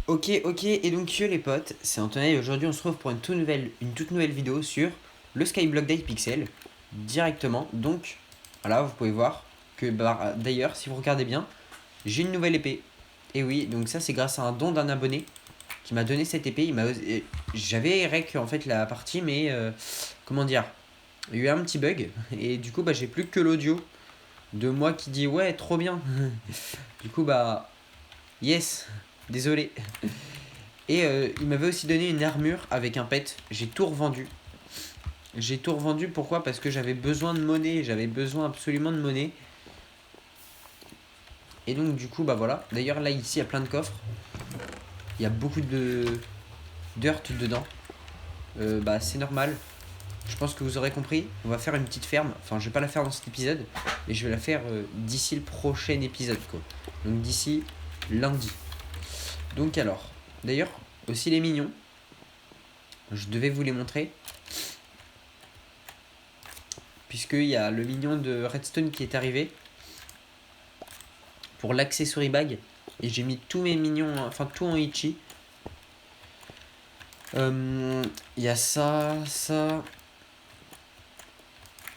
Ok, ok, et donc les potes, c'est Antonin et aujourd'hui on se retrouve pour une toute nouvelle vidéo sur le Skyblock d'Hypixel directement. Donc voilà, vous pouvez voir que d'ailleurs, si vous regardez bien, j'ai une nouvelle épée. Et oui, donc ça c'est grâce à un don d'un abonné qui m'a donné cette épée. J'avais rec en fait la partie, mais comment dire, il y a eu un petit bug et du coup bah j'ai plus que l'audio de moi qui dit ouais trop bien. Du coup bah yes, désolé. Et il m'avait aussi donné une armure avec un pet. J'ai tout revendu. J'ai tout revendu, pourquoi? Parce que j'avais besoin de monnaie. J'avais besoin absolument de monnaie. Et donc du coup, bah voilà. D'ailleurs là, ici, il y a plein de coffres. Il y a beaucoup de dirt dedans. Bah c'est normal. Je pense que vous aurez compris. On va faire une petite ferme. Enfin, je vais pas la faire dans cet épisode. Mais je vais la faire d'ici le prochain épisode, quoi. Donc d'ici lundi. Donc alors. D'ailleurs, aussi les mignons. Je devais vous les montrer. Puisqu'il y a le mignon de Redstone qui est arrivé pour l'accessory bag. Et j'ai mis tous mes mignons, enfin tout en Ichi. Il y a ça, ça.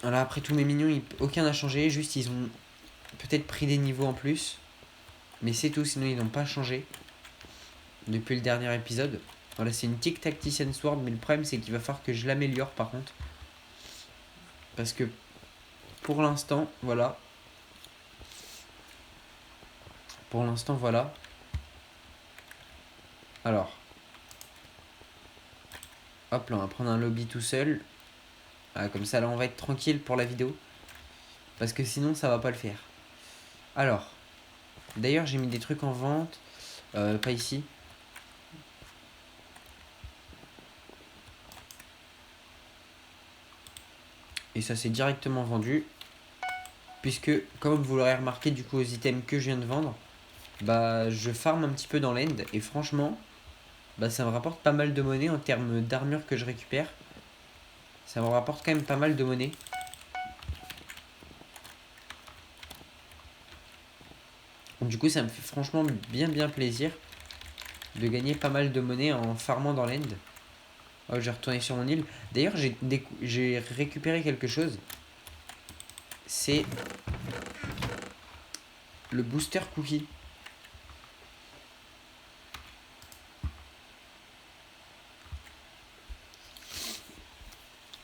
Voilà, après tous mes mignons, aucun n'a changé. Juste ils ont peut-être pris des niveaux en plus. Mais c'est tout, sinon ils n'ont pas changé depuis le dernier épisode. Voilà, c'est une Tic Tactician Sword, mais le problème c'est qu'il va falloir que je l'améliore par contre. Parce que pour l'instant, voilà. Pour l'instant, voilà. Alors, hop là, on va prendre un lobby tout seul. Ah, comme ça, là, on va être tranquille pour la vidéo. Parce que sinon, ça va pas le faire. Alors, d'ailleurs, j'ai mis des trucs en vente. Pas ici. Et ça s'est directement vendu. Puisque, comme vous l'aurez remarqué, du coup, aux items que je viens de vendre, bah, je farm un petit peu dans l'end. Et franchement, bah, ça me rapporte pas mal de monnaie en termes d'armure que je récupère. Ça me rapporte quand même pas mal de monnaie. Du coup, ça me fait franchement bien plaisir de gagner pas mal de monnaie en farmant dans l'end. Oh, je vais retourner sur mon île. D'ailleurs, j'ai récupéré quelque chose. C'est le booster cookie.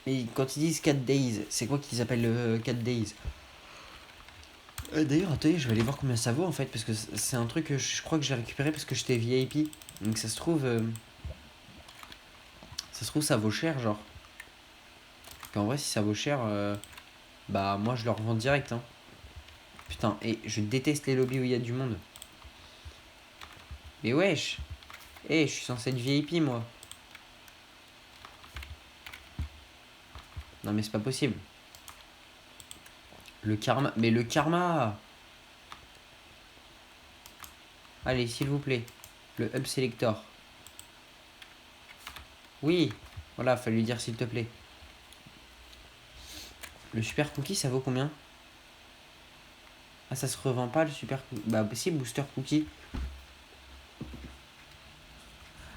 Et quand ils disent 4 days, c'est quoi qu'ils appellent le 4 days? D'ailleurs, attendez, je vais aller voir combien ça vaut en fait. Parce que c'est un truc que je crois que j'ai récupéré parce que j'étais VIP. Donc ça se trouve. Ça se trouve, ça vaut cher, genre. En vrai, si ça vaut cher, bah moi je le revends direct. Hein. Putain, et je déteste les lobbies où il y a du monde. Mais wesh! Je suis censé être VIP moi. Non mais c'est pas possible. Le karma. Mais le karma! Allez, s'il vous plaît. Le hub selector. Oui! Voilà, fallait lui dire s'il te plaît. Le super cookie, ça vaut combien? Ah, ça se revend pas le super cookie. Bah, si, booster cookie.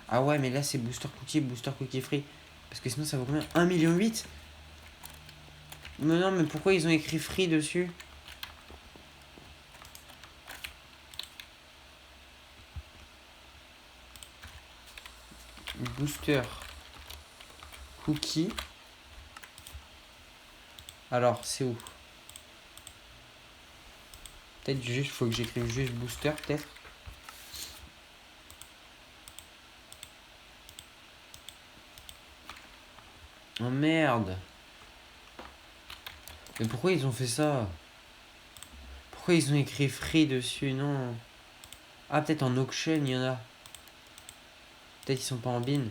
Ah ouais, mais là, c'est booster cookie free. Parce que sinon, ça vaut combien? 1,8 million? Mais non, mais pourquoi ils ont écrit free dessus? Booster cookie. Alors, c'est où? Peut-être juste, faut que j'écrive juste booster, peut-être. Oh merde. Mais pourquoi ils ont fait ça? Pourquoi ils ont écrit free dessus? Non. Ah, peut-être en auction, il y en a. Peut-être ils sont pas en bin.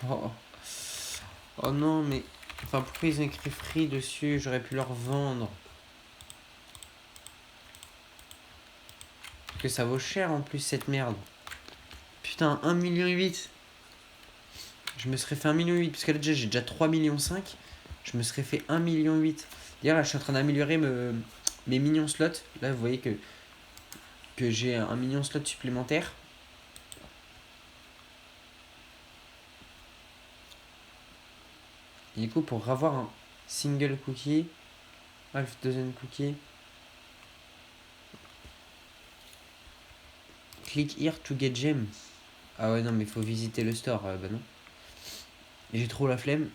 Oh. Oh non, mais. Enfin, pourquoi ils ont écrit free dessus? J'aurais pu leur vendre. Parce que ça vaut cher en plus cette merde. Putain, 1,8 million. Je me serais fait 1,8 million. Parce que là, déjà, j'ai déjà 3,5 millions. Je me serais fait 1,8 million. D'ailleurs, là, je suis en train d'améliorer mes millions slots. Là, vous voyez que j'ai un million slot supplémentaire. Et du coup, pour avoir un single cookie, half dozen cookie, click here to get gem. Ah ouais, non, mais faut visiter le store. Bah non. J'ai trop la flemme.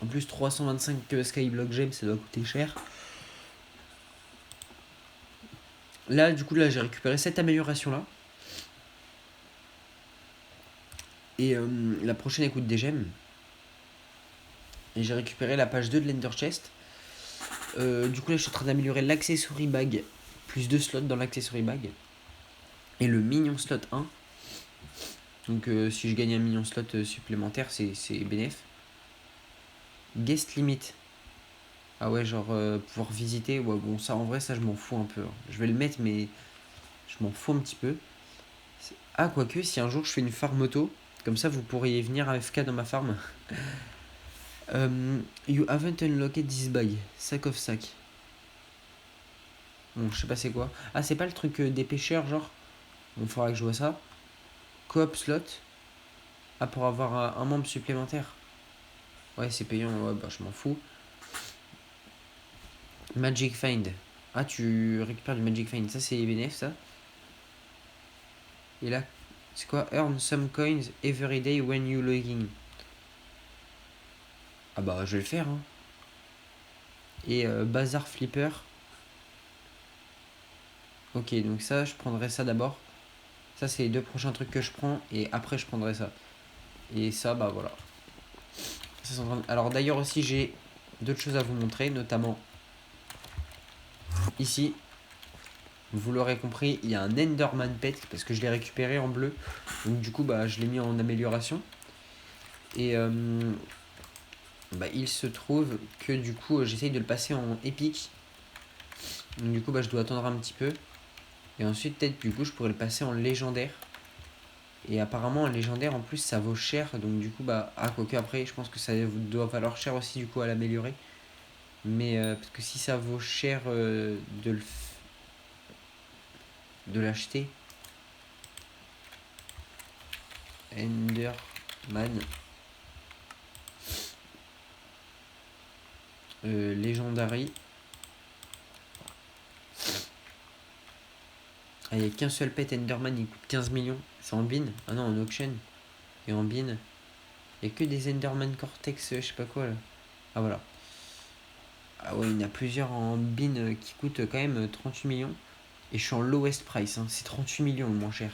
En plus, 325 Skyblock Gem, ça doit coûter cher. Là, du coup, là, j'ai récupéré cette amélioration-là. Et la prochaine, elle coûte des gemmes. Et j'ai récupéré la page 2 de l'Ender Chest. Du coup, là, je suis en train d'améliorer l'accessory bag. Plus 2 slots dans l'accessory bag. Et le minion slot 1. Donc, si je gagne un minion slot supplémentaire, c'est bénéf. Guest limit. Ah ouais, genre pouvoir visiter. Ouais, bon, ça en vrai, ça je m'en fous un peu. Je vais le mettre, mais je m'en fous un petit peu. Ah, quoique, si un jour je fais une farm auto, comme ça vous pourriez venir AFK dans ma farm. You haven't unlocked this bag. Sack of sack. Bon, je sais pas c'est quoi. Ah, c'est pas le truc des pêcheurs, genre. Bon, faudra que je vois ça. Coop slot. Ah, pour avoir un membre supplémentaire. Ouais, c'est payant. Ouais, bah, je m'en fous. Magic Find. Ah, tu récupères du Magic Find. Ça, c'est bénéf, ça. Et là, c'est quoi? Earn some coins every day when you logging. Ah bah, je vais le faire. Hein. Et Bazar Flipper. Ok, donc ça, je prendrai ça d'abord. Ça, c'est les 2 prochains trucs que je prends. Et après, je prendrai ça. Et ça, bah voilà. Ça, alors d'ailleurs aussi, j'ai d'autres choses à vous montrer. Notamment, ici. Vous l'aurez compris, il y a un Enderman Pet. Parce que je l'ai récupéré en bleu. Donc du coup, bah, je l'ai mis en amélioration. Et bah, il se trouve que du coup, j'essaye de le passer en épique. Donc du coup, bah, je dois attendre un petit peu. Et ensuite, peut-être, du coup, je pourrais le passer en légendaire. Et apparemment, en légendaire, en plus, ça vaut cher. Donc du coup, bah, ah, quoique après, je pense que ça doit valoir cher aussi, du coup, à l'améliorer. Mais parce que si ça vaut cher de l'acheter, Enderman Legendary. Ah, il n'y a qu'un seul pet Enderman, il coûte 15 millions. C'est en bin. Ah non, en auction. Et en bin. Il n'y a que des Enderman Cortex, je sais pas quoi là. Ah voilà. Ah ouais, il y en a plusieurs en bin qui coûtent quand même 38 millions. Et je suis en lowest price, hein. C'est 38 millions le moins cher.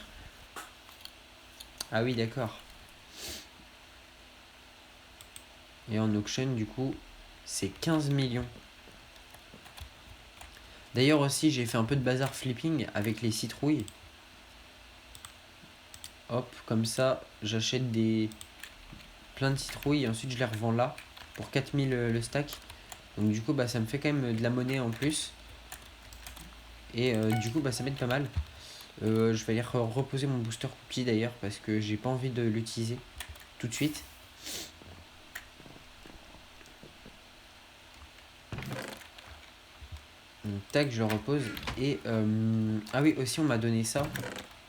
Ah oui, d'accord. Et en auction, du coup, c'est 15 millions. D'ailleurs aussi, j'ai fait un peu de bazar flipping avec les citrouilles. Hop, comme ça, j'achète plein de citrouilles et ensuite je les revends là pour 4000 le stack. Donc du coup, bah, ça me fait quand même de la monnaie en plus. Et du coup, bah, ça m'aide pas mal. Je vais aller reposer mon booster cookie d'ailleurs parce que j'ai pas envie de l'utiliser tout de suite. Donc, tac, je le repose. Et ah oui, aussi on m'a donné ça.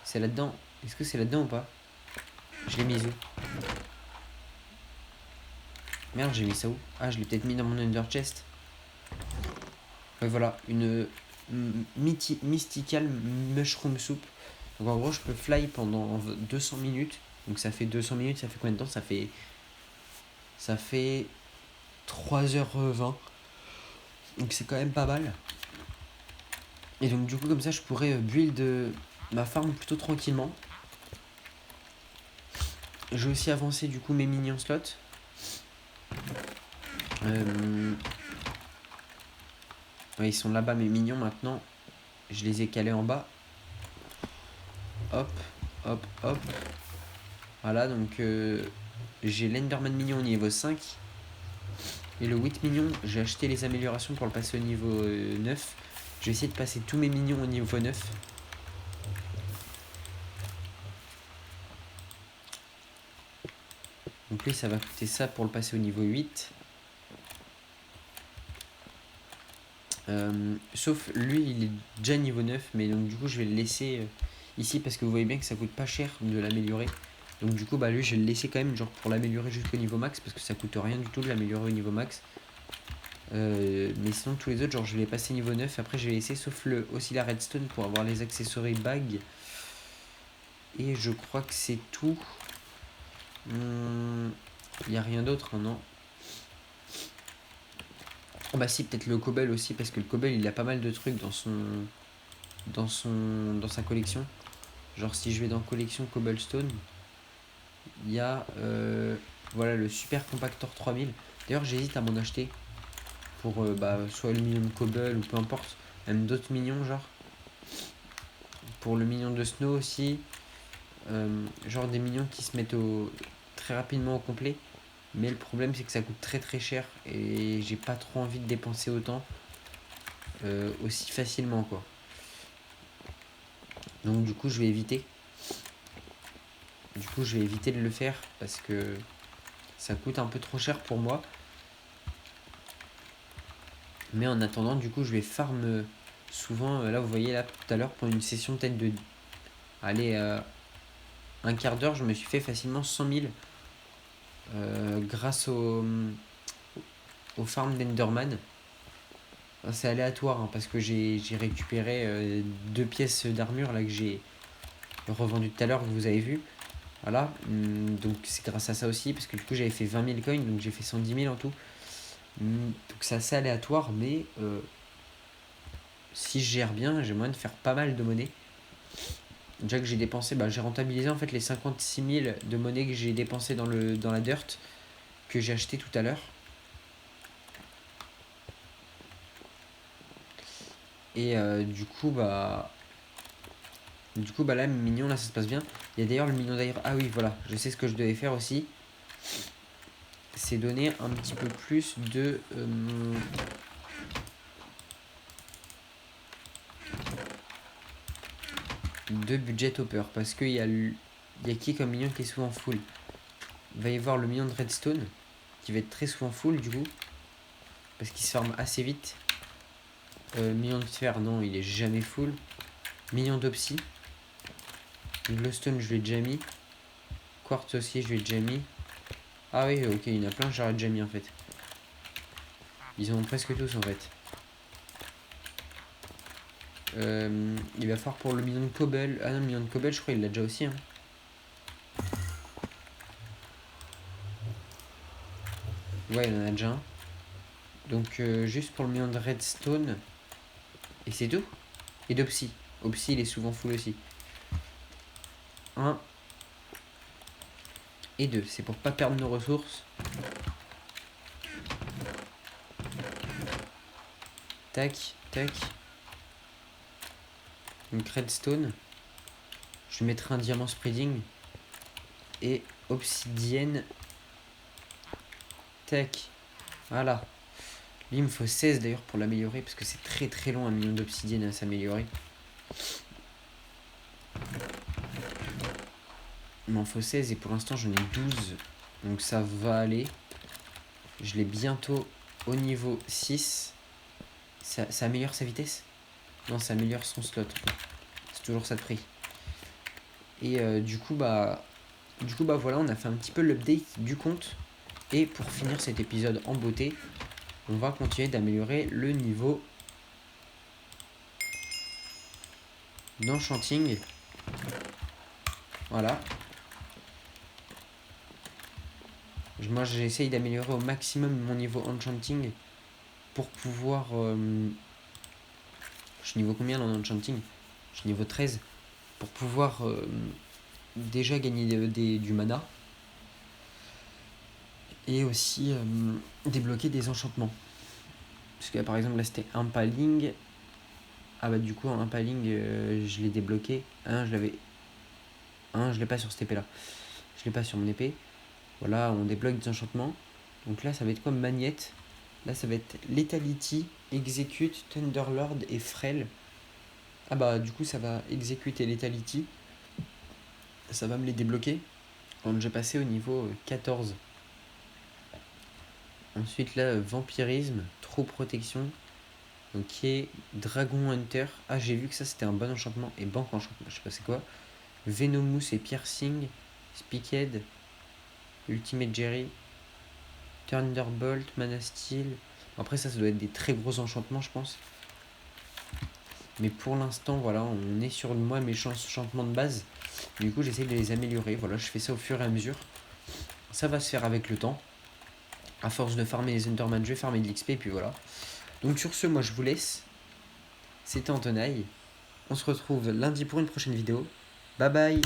C'est là-dedans. Est-ce que c'est là-dedans ou pas? Je l'ai mis où? Merde, j'ai mis ça où? Ah, je l'ai peut-être mis dans mon under chest. Ouais, voilà, une mystical mushroom soup. Donc en gros, je peux fly pendant 200 minutes. Donc ça fait 200 minutes, ça fait combien de temps? Ça fait 3h20. Donc c'est quand même pas mal. Et donc du coup, comme ça, je pourrais build ma farm plutôt tranquillement. J'ai aussi avancé du coup mes minions slots. Ouais, ils sont là-bas mes minions maintenant. Je les ai calés en bas. Hop, hop, hop. Voilà, donc j'ai l'Enderman mignon au niveau 5. Et le 8 mignon, j'ai acheté les améliorations pour le passer au niveau 9. Je vais essayer de passer tous mes minions au niveau 9. Donc lui, ça va coûter ça pour le passer au niveau 8. Sauf lui, il est déjà niveau 9. Mais donc du coup, je vais le laisser ici parce que vous voyez bien que ça coûte pas cher de l'améliorer. Donc du coup, bah lui, je vais le laisser quand même, genre pour l'améliorer jusqu'au niveau max, parce que ça coûte rien du tout de l'améliorer au niveau max. Mais sinon, tous les autres, genre je vais les passer niveau 9. Après, je vais laisser, sauf aussi la redstone pour avoir les accessoires bagues. Et je crois que c'est tout. Il n'y a rien d'autre, hein, non? Oh bah si, peut-être le cobble aussi, parce que le cobble, il a pas mal de trucs dans sa collection. Genre si je vais dans collection cobblestone, il y a voilà le super compactor 3000. D'ailleurs, j'hésite à m'en acheter pour soit le minion de cobble ou peu importe, même d'autres minions, genre pour le minion de snow aussi, genre des minions qui se mettent très rapidement au complet. Mais le problème, c'est que ça coûte très très cher et j'ai pas trop envie de dépenser autant aussi facilement, quoi. Donc du coup, je vais éviter. Du coup, je vais éviter de le faire parce que ça coûte un peu trop cher pour moi. Mais en attendant, du coup, je vais farm souvent. Là, vous voyez, là, tout à l'heure, pour une session peut-être de... Allez, un quart d'heure, je me suis fait facilement 100 000 grâce au farm d'Enderman. C'est aléatoire, hein, parce que j'ai récupéré 2 pièces d'armure là que j'ai revendu tout à l'heure, que vous avez vu. Voilà, donc c'est grâce à ça aussi, parce que du coup j'avais fait 20 000 coins, donc j'ai fait 110 000 en tout. Donc c'est assez aléatoire, mais si je gère bien, j'ai moyen de faire pas mal de monnaie. Déjà que j'ai dépensé, j'ai rentabilisé en fait les 56 000 de monnaie que j'ai dépensé dans la dirt que j'ai acheté tout à l'heure. Et du coup, là, mignon, là, ça se passe bien. Il y a d'ailleurs le mignon d'ailleurs. Ah oui, voilà, je sais ce que je devais faire aussi. C'est donner un petit peu plus de budget hopper. Parce qu'il y a qui comme mignon qui est souvent full. Il va y avoir le mignon de redstone qui va être très souvent full du coup. Parce qu'il se forme assez vite. Mignon de fer, non, il est jamais full. Mignon d'opsy. Glowstone, je l'ai déjà mis. Quartz aussi, je l'ai déjà mis. Ah oui, ok, il y en a plein, j'aurais déjà mis en fait. Ils ont presque tous en fait. Il va falloir pour le mignon de cobble. Ah non, le mignon de cobble, je crois qu'il l'a déjà aussi. Hein. Ouais, il en a déjà un. Donc, juste pour le mignon de redstone. Et c'est tout. Et d'opsy. Opsy, il est souvent full aussi. 1 et 2. C'est pour pas perdre nos ressources. Tac, tac. Donc, redstone. Je mettrai un diamant spreading. Et obsidienne. Tac. Voilà. Lui, il me faut 16 d'ailleurs pour l'améliorer. Parce que c'est très très long un million d'obsidienne à s'améliorer. Il m'en faut 16 et pour l'instant j'en ai 12. Donc ça va aller. Je l'ai bientôt au niveau 6. Ça améliore sa vitesse? Non, ça améliore son slot. C'est toujours ça de prix. Et du coup, voilà, on a fait un petit peu l'update du compte. Et pour finir cet épisode en beauté, on va continuer d'améliorer le niveau d'enchanting. Voilà. Moi, j'essaye d'améliorer au maximum mon niveau enchanting pour pouvoir... je suis niveau combien dans enchanting? Je suis niveau 13. Pour pouvoir déjà gagner du mana. Et aussi débloquer des enchantements. Parce que par exemple, là, c'était impaling. Ah bah du coup, un impaling, je l'ai débloqué. Je l'ai pas sur cette épée-là. Je l'ai pas sur mon épée. Voilà, on débloque des enchantements. Donc là, ça va être quoi? Magnette. Là, ça va être Lethality, Execute, Thunderlord et Frêle. Ah bah du coup, ça va exécuter Lethality. Ça va me les débloquer quand j'ai passé au niveau 14. Ensuite là, Vampirisme, Trop Protection. Ok, Dragon Hunter. J'ai vu que ça c'était un bon enchantement. Et Banque Enchantement, je sais pas c'est quoi. Venomous et Piercing. Speakhead, Ultimate Jerry, Thunderbolt, Mana Steel. Après ça doit être des très gros enchantements je pense. Mais pour l'instant voilà, on est sur mes enchantements de base. Du coup j'essaie de les améliorer, voilà, je fais ça au fur et à mesure. Ça va se faire avec le temps. À force de farmer les Enderman, je vais farmer de l'XP et puis voilà. Donc sur ce, moi je vous laisse. C'était Antonaille. On se retrouve lundi pour une prochaine vidéo. Bye bye.